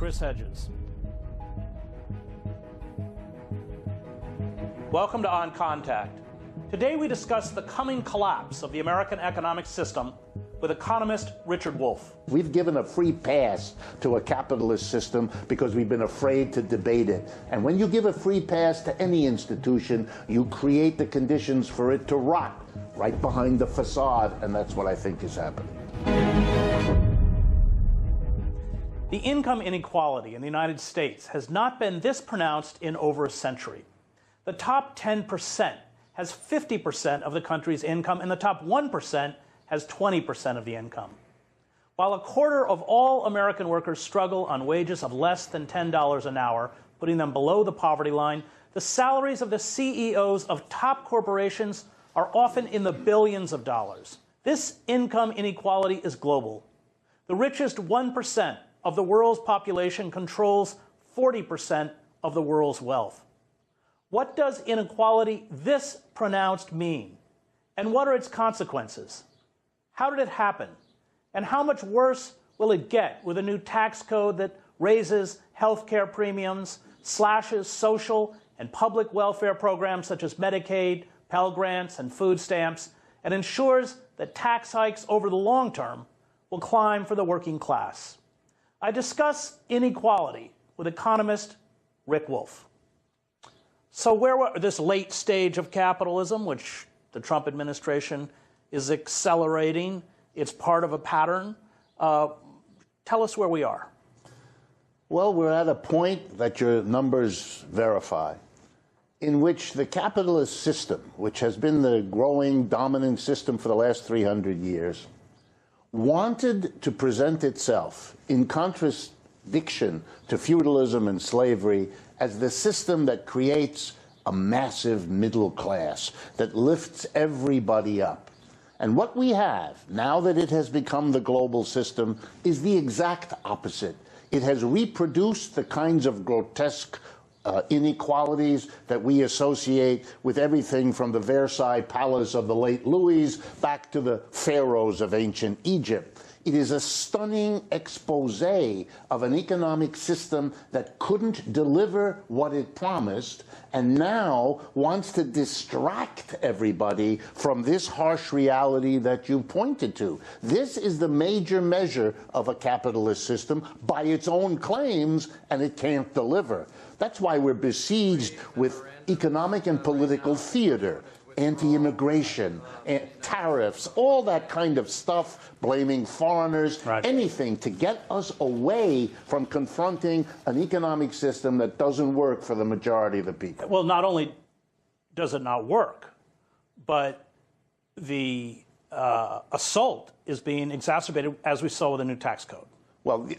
Chris Hedges. Welcome to On Contact. Today we discuss the coming collapse of the American economic system with economist Richard Wolff. We've given a free pass to a capitalist system because we've been afraid to debate it. And when you give a free pass to any institution, you create the conditions for it to rot right behind the facade, and that's what I think is happening. The income inequality in the United States has not been this pronounced in over a century. The top 10% has 50% of the country's income, and the top 1% has 20% of the income. While a quarter of all American workers struggle on wages of less than $10 an hour, putting them below the poverty line, the salaries of the CEOs of top corporations are often in the billions of dollars. This income inequality is global. The richest 1% of the world's population controls 40% of the world's wealth. What does inequality this pronounced mean? And what are its consequences? How did it happen? And how much worse will it get with a new tax code that raises health care premiums, slashes social and public welfare programs such as Medicaid, Pell Grants, and food stamps, and ensures that tax hikes over the long term will climb for the working class? I discuss inequality with economist Rick Wolff. So where were this late stage of capitalism, which the Trump administration is accelerating? It's part of a pattern. Tell us where we are. Well, we're at a point that your numbers verify, in which the capitalist system, which has been the growing, dominant system for the last 300 years, wanted to present itself in contradiction to feudalism and slavery as the system that creates a massive middle class that lifts everybody up. And what we have, now that it has become the global system, is the exact opposite. It has reproduced the kinds of grotesque inequalities that we associate with everything from the Versailles Palace of the late Louis back to the pharaohs of ancient Egypt. It is a stunning expose of an economic system that couldn't deliver what it promised and now wants to distract everybody from this harsh reality that you pointed to. This is the major measure of a capitalist system by its own claims, and it can't deliver. That's why we're besieged with economic and political theater, anti-immigration, tariffs, all that kind of stuff, blaming foreigners, anything to get us away from confronting an economic system that doesn't work for the majority of the people. Well, not only does it not work, but the assault is being exacerbated, as we saw with the new tax code. Well,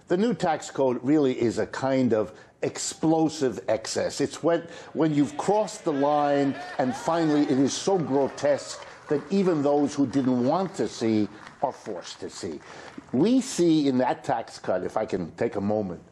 the new tax code really is a kind of explosive excess. It's when you've crossed the line and finally it is so grotesque that even those who didn't want to see are forced to see. We see in that tax cut, if I can take a moment,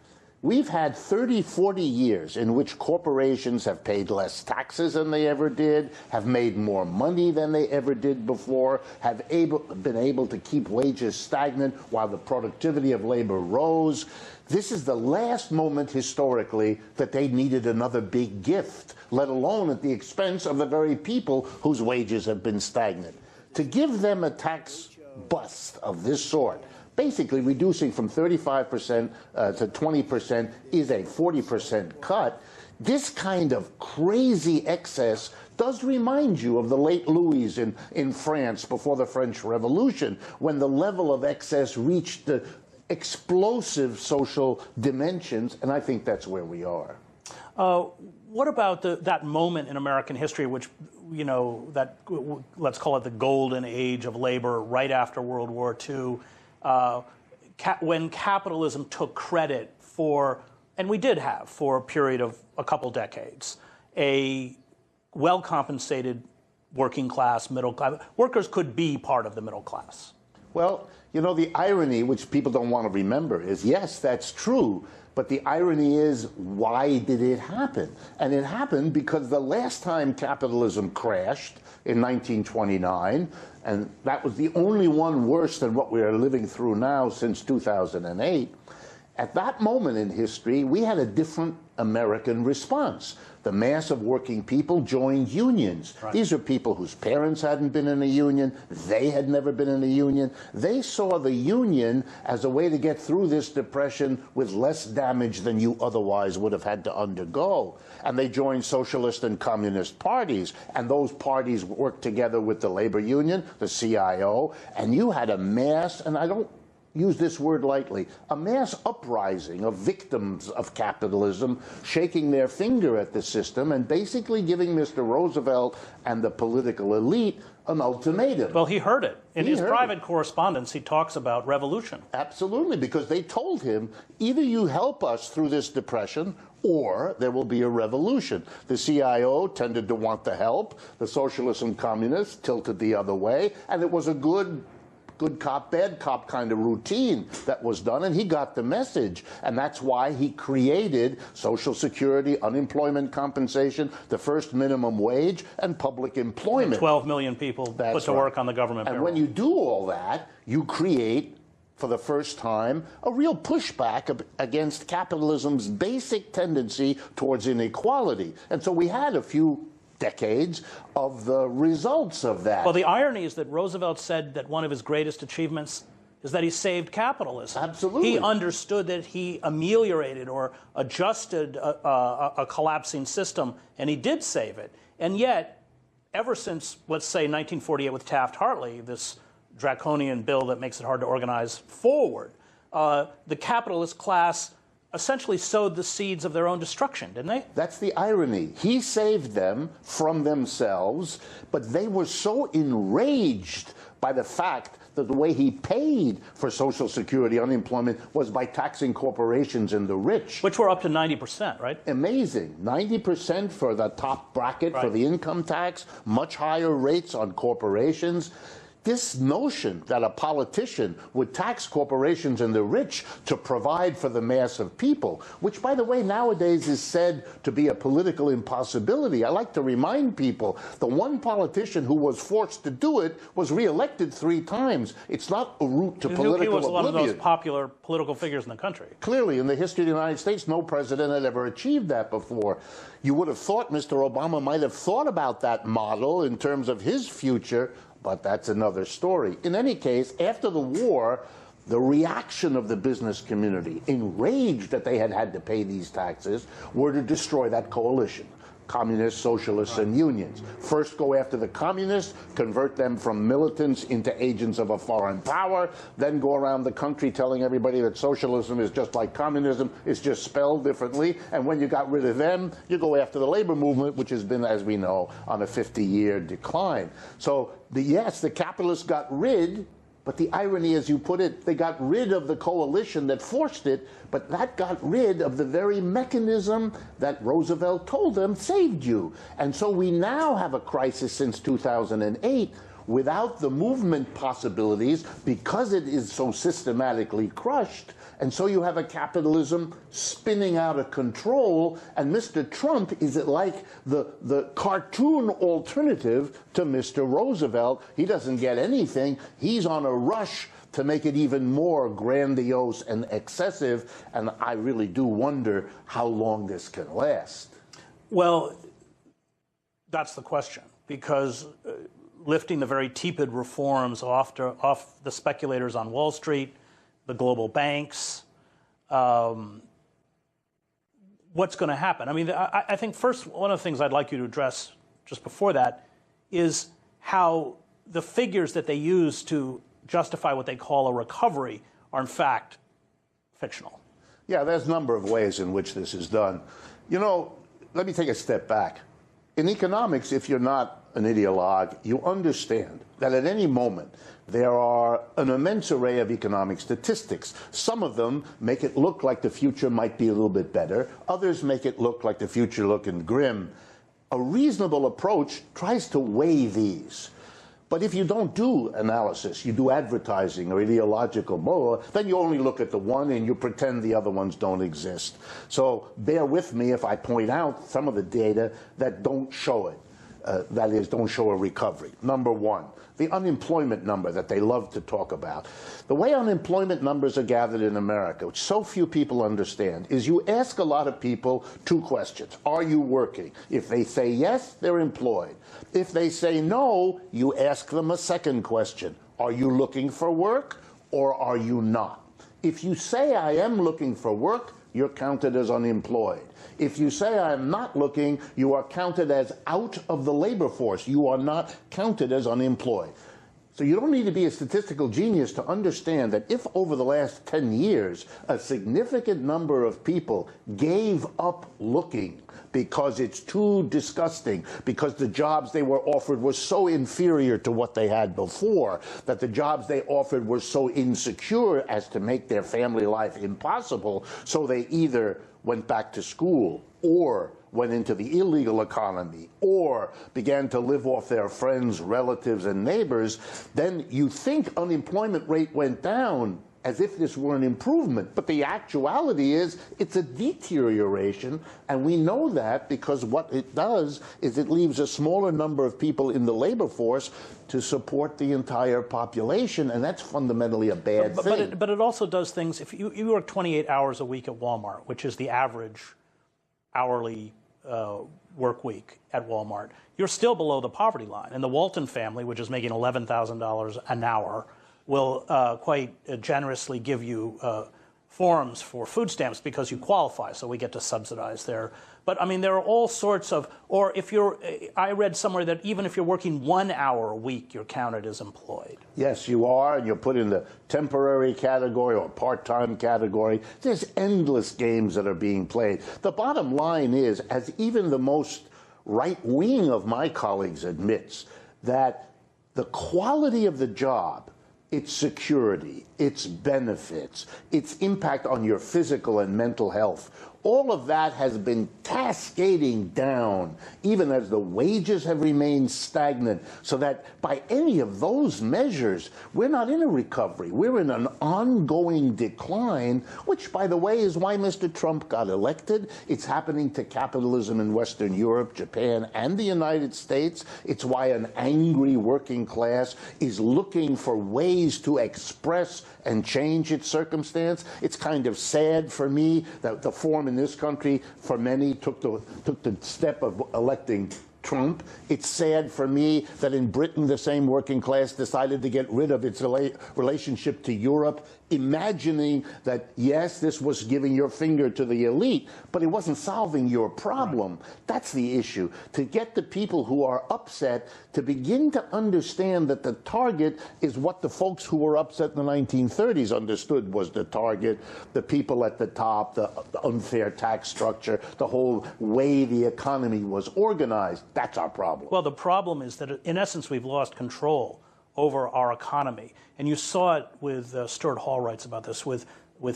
we've had 30, 40 years in which corporations have paid less taxes than they ever did, have made more money than they ever did before, have been able to keep wages stagnant while the productivity of labor rose. This is the last moment historically that they needed another big gift, let alone at the expense of the very people whose wages have been stagnant. To give them a tax bust of this sort, basically reducing from 35% to 20% is a 40% cut. This kind of crazy excess does remind you of the late Louis in France before the French Revolution, when the level of excess reached the explosive social dimensions, and I think that's where we are. What about that moment in American history, which, you know, that let's call it the golden age of labor right after World War II, when capitalism took credit for, and we did have for a period of a couple decades, a well-compensated working class, middle class. Workers could be part of the middle class. Well, you know, the irony, which people don't want to remember, is yes, that's true. But the irony is, why did it happen? And it happened because the last time capitalism crashed in 1929, and that was the only one worse than what we are living through now since 2008, At that moment in history, we had a different American response. The mass of working people joined unions. Right. These are people whose parents hadn't been in a union. They had never been in a union. They saw the union as a way to get through this depression with less damage than you otherwise would have had to undergo. And they joined socialist and communist parties. And those parties worked together with the labor union, the CIO. And you had a mass, and I don't use this word lightly, a mass uprising of victims of capitalism shaking their finger at the system and basically giving Mr. Roosevelt and the political elite an ultimatum. Well, he heard it. In his private correspondence, he talks about revolution. Absolutely, because they told him, either you help us through this depression or there will be a revolution. The CIO tended to want the help. The socialists and communists tilted the other way, and it was a good cop, bad cop kind of routine that was done, and he got the message. And that's why he created Social Security, unemployment compensation, the first minimum wage, and public employment. 12 million people put to work on the government payroll. And when you do all that, you create, for the first time, a real pushback against capitalism's basic tendency towards inequality. And so we had a few decades of the results of that. Well, the irony is that Roosevelt said that one of his greatest achievements is that he saved capitalism. Absolutely. He understood that he ameliorated or adjusted a collapsing system, and he did save it. And yet, ever since, let's say, 1948 with Taft-Hartley, this draconian bill that makes it hard to organize forward, the capitalist class essentially sowed the seeds of their own destruction, didn't they? That's the irony. He saved them from themselves, but they were so enraged by the fact that the way he paid for Social Security unemployment was by taxing corporations and the rich. Which were up to 90%, right? Amazing. 90% for the top bracket for the income tax, much higher rates on corporations. This notion that a politician would tax corporations and the rich to provide for the mass of people, which, by the way, nowadays is said to be a political impossibility. I like to remind people, the one politician who was forced to do it was reelected 3 times. It's not a route to political oblivion. He was one of those popular political figures in the country. Clearly, in the history of the United States, no president had ever achieved that before. You would have thought Mr. Obama might have thought about that model in terms of his future, but that's another story. In any case, after the war, the reaction of the business community, enraged that they had had to pay these taxes, were to destroy that coalition. Communists, socialists, and unions. First go after the communists, convert them from militants into agents of a foreign power, then go around the country telling everybody that socialism is just like communism, it's just spelled differently, and when you got rid of them, you go after the labor movement, which has been, as we know, on a 50-year decline. So, yes, the capitalists got rid, but the irony, as you put it, they got rid of the coalition that forced it, but that got rid of the very mechanism that Roosevelt told them saved you. And so we now have a crisis since 2008 without the movement possibilities because it is so systematically crushed. And so you have a capitalism spinning out of control, and Mr. Trump is like the cartoon alternative to Mr. Roosevelt. He doesn't get anything. He's on a rush to make it even more grandiose and excessive, and I really do wonder how long this can last. Well, that's the question, because lifting the very tepid reforms off the speculators on Wall Street, the global banks, what's going to happen? I mean, I think first, one of the things I'd like you to address just before that is how the figures that they use to justify what they call a recovery are in fact fictional. Yeah, there's a number of ways in which this is done. You know, let me take a step back. In economics, if you're not an ideologue, you understand that at any moment there are an immense array of economic statistics. Some of them make it look like the future might be a little bit better. Others make it look like the future looking grim. A reasonable approach tries to weigh these. But if you don't do analysis, you do advertising or ideological more, then you only look at the one and you pretend the other ones don't exist. So bear with me if I point out some of the data that don't show it. that is, don't show a recovery. Number one, the unemployment number that they love to talk about. The way unemployment numbers are gathered in America, which so few people understand, is you ask a lot of people two questions. Are you working? If they say yes, they're employed. If they say no, you ask them a second question. Are you looking for work or are you not? If you say I am looking for work, you're counted as unemployed. If you say I'm not looking, you are counted as out of the labor force. You are not counted as unemployed. So you don't need to be a statistical genius to understand that if over the last 10 years, a significant number of people gave up looking because it's too disgusting, because the jobs they were offered were so inferior to what they had before, that the jobs they offered were so insecure as to make their family life impossible, so they either went back to school or went into the illegal economy or began to live off their friends, relatives, and neighbors, then you think unemployment rate went down as if this were an improvement. But the actuality is it's a deterioration, and we know that because what it does is it leaves a smaller number of people in the labor force to support the entire population, and that's fundamentally a bad thing. But it also does things, if you work 28 hours a week at Walmart, which is the average hourly work week at Walmart, you're still below the poverty line. And the Walton family, which is making $11,000 an hour, will quite generously give you forms for food stamps because you qualify, so we get to subsidize there. But I mean, there are all sorts of, or if you're, I read somewhere that even if you're working 1 hour a week, you're counted as employed. Yes, you are, and you're put in the temporary category or part-time category. There's endless games that are being played. The bottom line is, as even the most right-wing of my colleagues admits, that the quality of the job, its security, its benefits, its impact on your physical and mental health, all of that has been cascading down, even as the wages have remained stagnant, so that by any of those measures, we're not in a recovery. We're in an ongoing decline, which, by the way, is why Mr. Trump got elected. It's happening to capitalism in Western Europe, Japan, and the United States. It's why an angry working class is looking for ways to express and change its circumstance. It's kind of sad for me that the form in this country, for many, took the step of electing Trump. It's sad for me that in Britain the same working class decided to get rid of its relationship to Europe, imagining that, yes, this was giving your finger to the elite, but it wasn't solving your problem. Right. That's the issue. To get the people who are upset to begin to understand that the target is what the folks who were upset in the 1930s understood was the target, the people at the top, the unfair tax structure, the whole way the economy was organized. That's our problem. Well, the problem is that, in essence, we've lost control over our economy. And you saw it with, Stuart Hall writes about this, with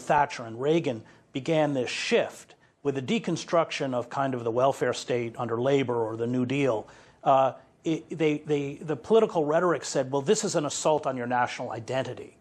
Thatcher and Reagan began this shift with the deconstruction of kind of the welfare state under labor or the New Deal. The political rhetoric said, well, this is an assault on your national identity,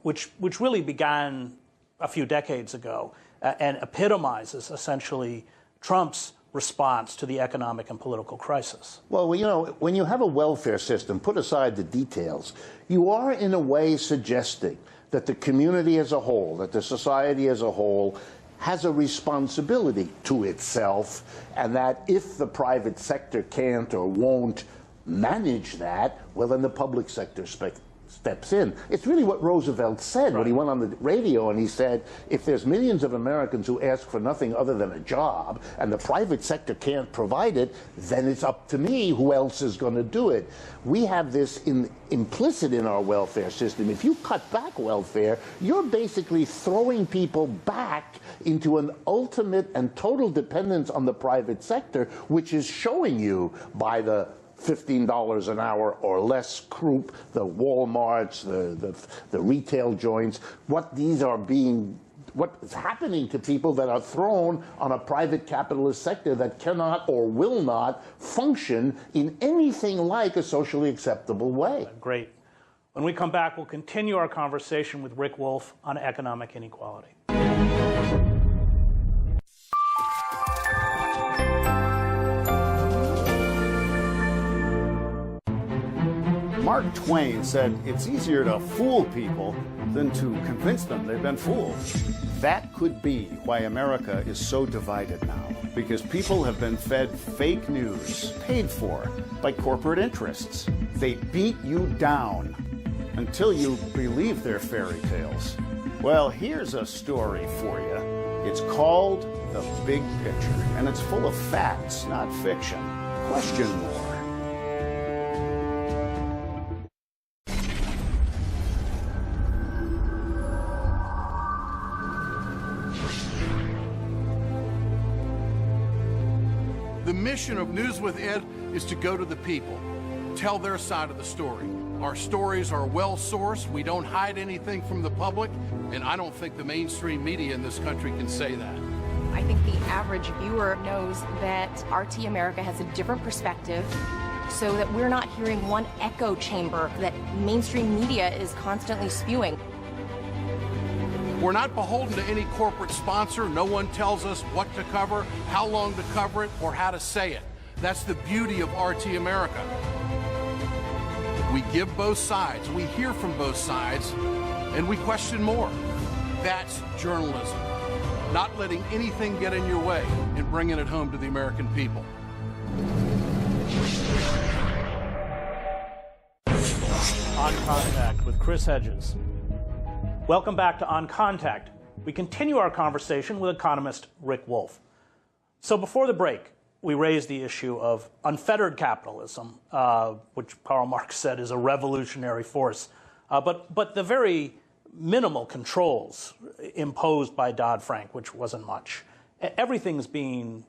which really began a few decades ago and epitomizes essentially Trump's response to the economic and political crisis. Well, you know, when you have a welfare system, put aside the details, you are in a way suggesting that the community as a whole, that the society as a whole, has a responsibility to itself, and that if the private sector can't or won't manage that, well, then the public sector steps in. It's really what Roosevelt said when he went on the radio and he said, if there's millions of Americans who ask for nothing other than a job and the private sector can't provide it, then it's up to me who else is going to do it. We have this implicit in our welfare system. If you cut back welfare, you're basically throwing people back into an ultimate and total dependence on the private sector, which is showing you by the $15 an hour or less group, the Walmarts, the retail joints, what is happening to people that are thrown on a private capitalist sector that cannot or will not function in anything like a socially acceptable way. Great. When we come back, we'll continue our conversation with Rick Wolff on economic inequality. Mark Twain said it's easier to fool people than to convince them they've been fooled. That could be why America is so divided now, because people have been fed fake news paid for by corporate interests. They beat you down until you believe their fairy tales. Well, here's a story for you. It's called The Big Picture, and it's full of facts, not fiction. Question more. The mission of News with Ed is to go to the people, tell their side of the story. Our stories are well-sourced. We don't hide anything from the public, and I don't think the mainstream media in this country can say that. I think the average viewer knows that RT America has a different perspective, so that we're not hearing one echo chamber that mainstream media is constantly spewing. We're not beholden to any corporate sponsor. No one tells us what to cover, how long to cover it, or how to say it. That's the beauty of RT America. We give both sides, we hear from both sides, and we question more. That's journalism. Not letting anything get in your way and bringing it home to the American people. On Contact with Chris Hedges. Welcome back to On Contact. We continue our conversation with economist Rick Wolff. So before the break, we raised the issue of unfettered capitalism, which Karl Marx said is a revolutionary force, but the very minimal controls imposed by Dodd-Frank, which wasn't much. Everything's being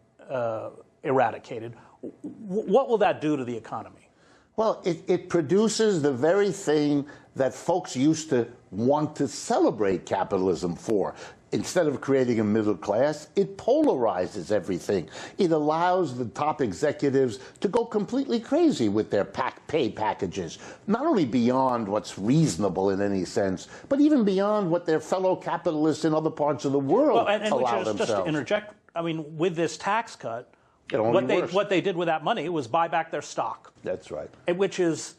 eradicated. What will that do to the economy? Well, it produces the very thing that folks used to want to celebrate capitalism for. Instead of creating a middle class, it polarizes everything. It allows the top executives to go completely crazy with their pay packages, not only beyond what's reasonable in any sense, but even beyond what their fellow capitalists in other parts of the world allow themselves. Just to interject, I mean, with this tax cut, what they did with that money was buy back their stock. That's right. Which is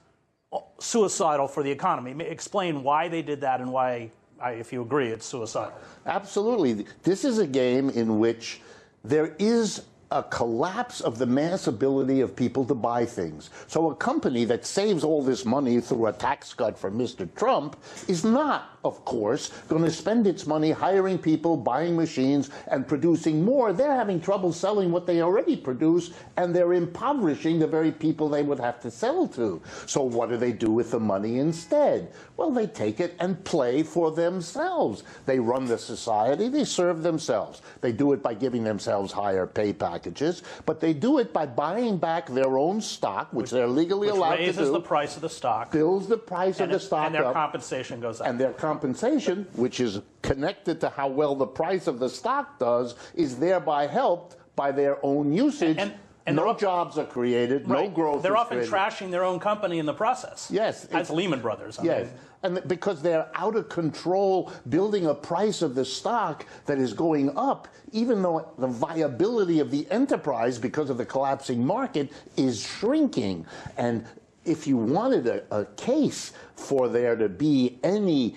suicidal for the economy. Explain why they did that and why, if you agree, it's suicidal. Absolutely. This is a game in which there is a collapse of the mass ability of people to buy things. So a company that saves all this money through a tax cut from Mr. Trump is not, of course, going to spend its money hiring people, buying machines, and producing more. They're having trouble selling what they already produce, and they're impoverishing the very people they would have to sell to. So what do they do with the money instead? Well, they take it and play for themselves. They run the society, they serve themselves. They do it by giving themselves higher pay packages, but they do it by buying back their own stock, which they're legally allowed to do. Which raises the price of the stock. Builds the price of the stock up. And their compensation goes up. And their compensation, which is connected to how well the price of the stock does, is thereby helped by their own usage. And no jobs are created, no growth is created. They're often trashing their own company in the process. Yes. As Lehman Brothers. Yes. And because they're out of control, building a price of the stock that is going up, even though the viability of the enterprise, because of the collapsing market, is shrinking. And if you wanted a case for there to be any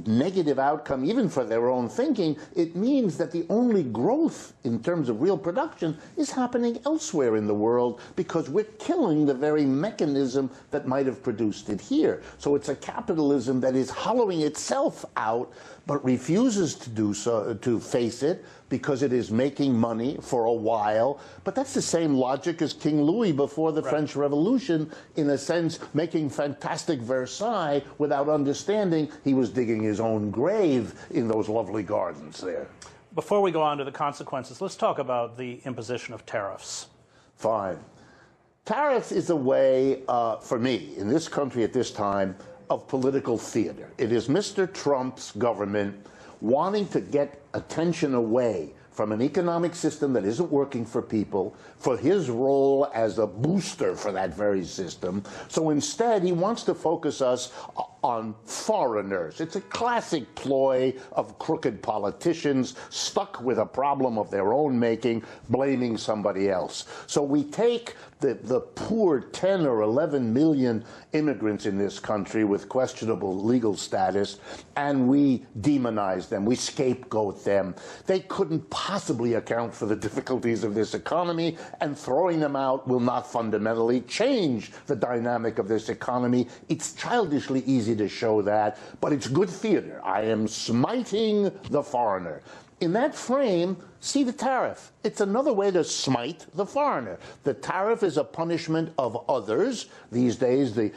negative outcome, even for their own thinking, it means that the only growth in terms of real production is happening elsewhere in the world because we're killing the very mechanism that might have produced it here. So it's a capitalism that is hollowing itself out but refuses to do so, to face it, because it is making money for a while. But that's the same logic as King Louis before the French Revolution, in a sense, making fantastic Versailles without understanding he was digging his own grave in those lovely gardens there. Before we go on to the consequences, let's talk about the imposition of tariffs. Fine. Tariffs is a way, for me, in this country at this time, of political theater. It is Mr. Trump's government wanting to get attention away from an economic system that isn't working for people, for his role as a booster for that very system. So instead, he wants to focus us on foreigners. It's a classic ploy of crooked politicians stuck with a problem of their own making, blaming somebody else. So we take the poor 10 or 11 million immigrants in this country with questionable legal status, and we demonize them, we scapegoat them. They couldn't possibly account for the difficulties of this economy, and throwing them out will not fundamentally change the dynamic of this economy. It's childishly easy to show that, but it's good theater. I am smiting the foreigner. In that frame, see the tariff. It's another way to smite the foreigner. The tariff is a punishment of others. These days, the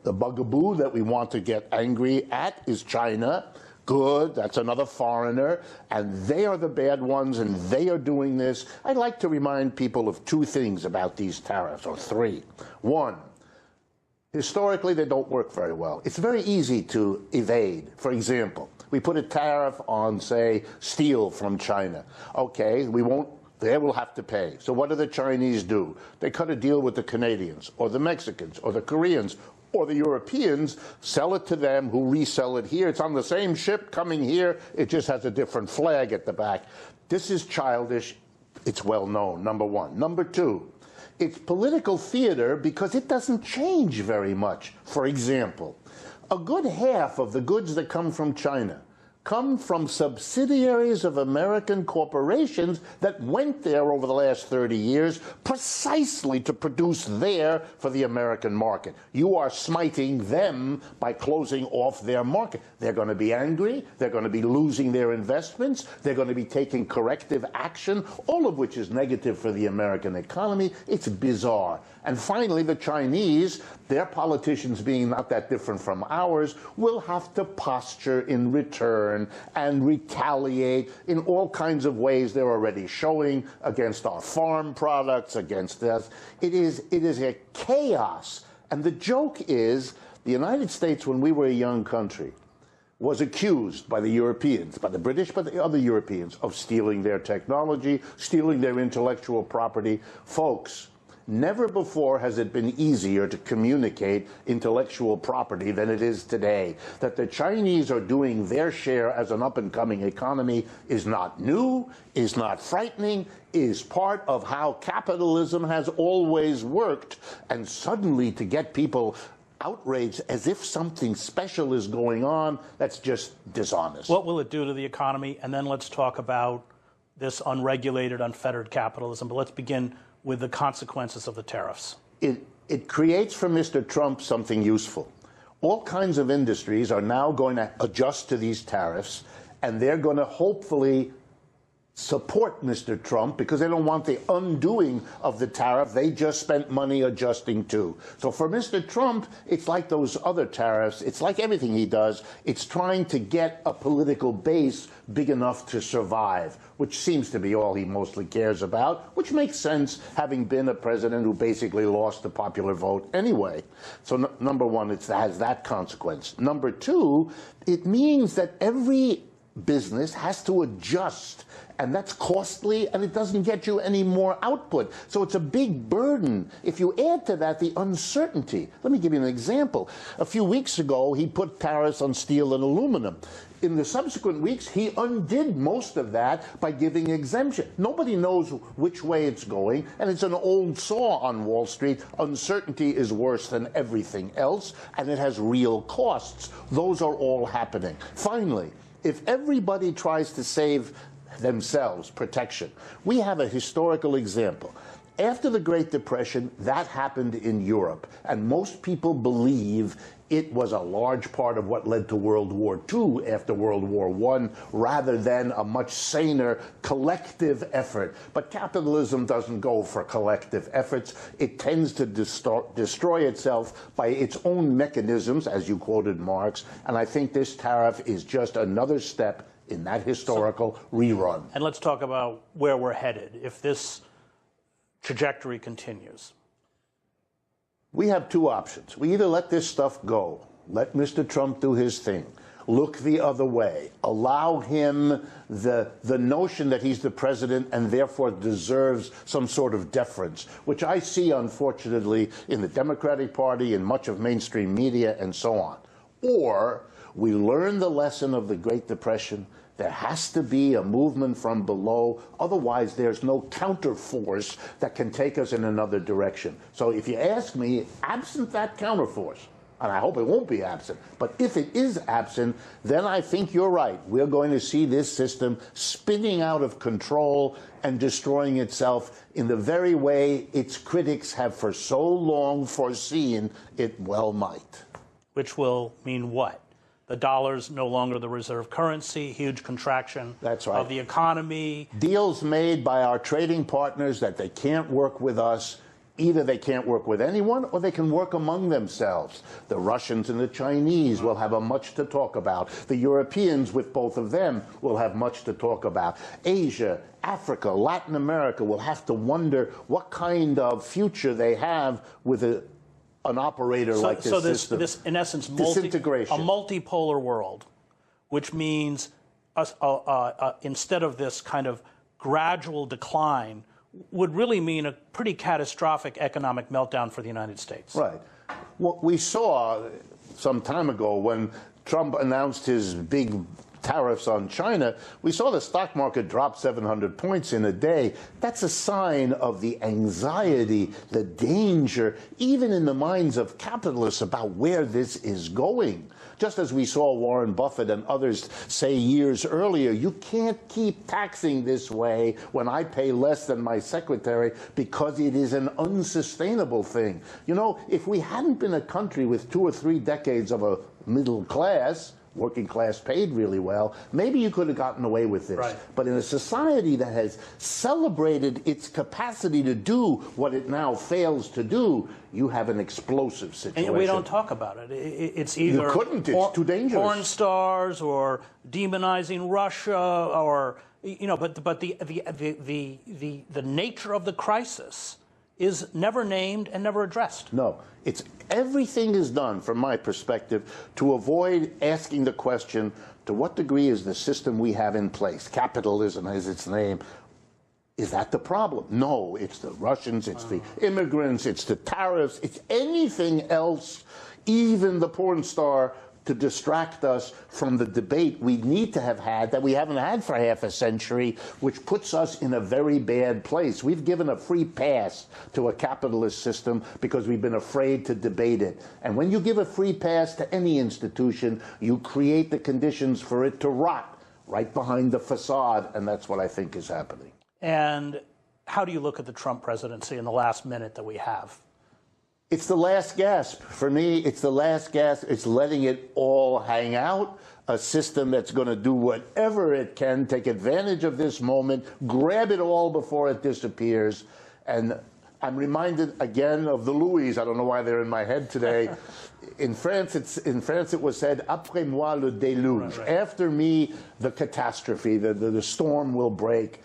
bugaboo that we want to get angry at is China. Good, that's another foreigner, and they are the bad ones, and they are doing this. I'd like to remind people of two things about these tariffs, or three. One, historically, they don't work very well. It's very easy to evade. For example, we put a tariff on, say, steel from China. Okay, they will have to pay. So what do the Chinese do? They cut a deal with the Canadians, or the Mexicans, or the Koreans, or the Europeans, sell it to them, who resell it here. It's on the same ship coming here. It just has a different flag at the back. This is childish. It's well known, number one. Number two, it's political theater because it doesn't change very much. For example, a good half of the goods that come from China come from subsidiaries of American corporations that went there over the last 30 years precisely to produce there for the American market. You are smiting them by closing off their market. They're going to be angry. They're going to be losing their investments. They're going to be taking corrective action, all of which is negative for the American economy. It's bizarre. And finally, the Chinese, their politicians being not that different from ours, will have to posture in return and retaliate in all kinds of ways they're already showing against our farm products, against us. It is a chaos. And the joke is, the United States, when we were a young country, was accused by the Europeans, by the British, by the other Europeans, of stealing their technology, stealing their intellectual property. Folks, never before has it been easier to communicate intellectual property than it is today. That the Chinese are doing their share as an up-and-coming economy is not new, is not frightening, is part of how capitalism has always worked. And suddenly to get people outraged as if something special is going on, that's just dishonest. What will it do to the economy? And then let's talk about this unregulated, unfettered capitalism. But let's begin with the consequences of the tariffs. It creates for Mr. Trump something useful. All kinds of industries are now going to adjust to these tariffs, and they're going to hopefully support Mr. Trump because they don't want the undoing of the tariff they just spent money adjusting to. So for Mr. Trump, it's like those other tariffs. It's like everything he does. It's trying to get a political base big enough to survive, which seems to be all he mostly cares about, which makes sense, having been a president who basically lost the popular vote anyway. So number one, it has that consequence. Number two, it means that every business has to adjust, and that's costly, and it doesn't get you any more output. So it's a big burden. If you add to that the uncertainty, let me give you an example. A few weeks ago, he put tariffs on steel and aluminum. In the subsequent weeks, he undid most of that by giving exemption. Nobody knows which way it's going, and it's an old saw on Wall Street. Uncertainty is worse than everything else, and it has real costs. Those are all happening. Finally, if everybody tries to save themselves protection, we have a historical example. After the Great Depression, that happened in Europe, and most people believe it was a large part of what led to World War II after World War I, rather than a much saner collective effort. But capitalism doesn't go for collective efforts. It tends to destroy itself by its own mechanisms, as you quoted Marx, and I think this tariff is just another step in that historical rerun. And let's talk about where we're headed if this trajectory continues. We have two options. We either let this stuff go, let Mr. Trump do his thing, look the other way, allow him the notion that he's the president and therefore deserves some sort of deference, which I see, unfortunately, in the Democratic Party, in much of mainstream media, and so on. Or we learn the lesson of the Great Depression. There has to be a movement from below. Otherwise, there's no counterforce that can take us in another direction. So if you ask me, absent that counterforce, and I hope it won't be absent, but if it is absent, then I think you're right. We're going to see this system spinning out of control and destroying itself in the very way its critics have for so long foreseen it well might. Which will mean what? The dollar's no longer the reserve currency, huge contraction That's right. of the economy. Deals made by our trading partners that they can't work with us. Either they can't work with anyone or they can work among themselves. The Russians and the Chinese will have much to talk about. The Europeans, with both of them, will have much to talk about. Asia, Africa, Latin America will have to wonder what kind of future they have with an operator like this system. This, in essence, disintegration. A multipolar world, which means instead of this kind of gradual decline, would really mean a pretty catastrophic economic meltdown for the United States. Right. What we saw some time ago when Trump announced his big tariffs on China, we saw the stock market drop 700 points in a day. That's a sign of the anxiety, the danger, even in the minds of capitalists about where this is going. Just as we saw Warren Buffett and others say years earlier, you can't keep taxing this way when I pay less than my secretary because it is an unsustainable thing. You know, if we hadn't been a country with 2 or 3 decades of a middle class, working class paid really well, maybe you could have gotten away with this. Right. But in a society that has celebrated its capacity to do what it now fails to do, you have an explosive situation. And we don't talk about it. It's either you couldn't. It's too dangerous. Porn stars or demonizing Russia, or but the nature of the crisis is never named and never addressed. No, everything is done, from my perspective, to avoid asking the question, to what degree is the system we have in place, capitalism as its name, is that the problem? No, it's the Russians, it's the immigrants, it's the tariffs, it's anything else, even the porn star, to distract us from the debate we need to have had that we haven't had for half a century, which puts us in a very bad place. We've given a free pass to a capitalist system because we've been afraid to debate it. And when you give a free pass to any institution, you create the conditions for it to rot right behind the facade, and that's what I think is happening. And how do you look at the Trump presidency in the last minute that we have? It's the last gasp. For me, it's the last gasp. It's letting it all hang out. A system that's going to do whatever it can, take advantage of this moment, grab it all before it disappears. And I'm reminded again of the Louis. I don't know why they're in my head today. In France, it was said, "Après moi le déluge." Right. After me, the catastrophe, the storm will break.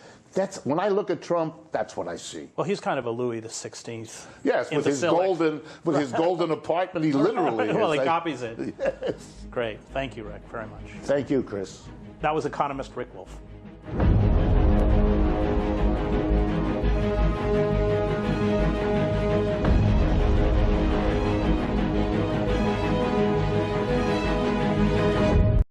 When I look at Trump, that's what I see. Well, he's kind of a Louis the 16th. Yes, with his golden apartment, he literally is. Well, he copies it. Yes. Great. Thank you, Rick, very much. Thank you, Chris. That was economist Rick Wolff.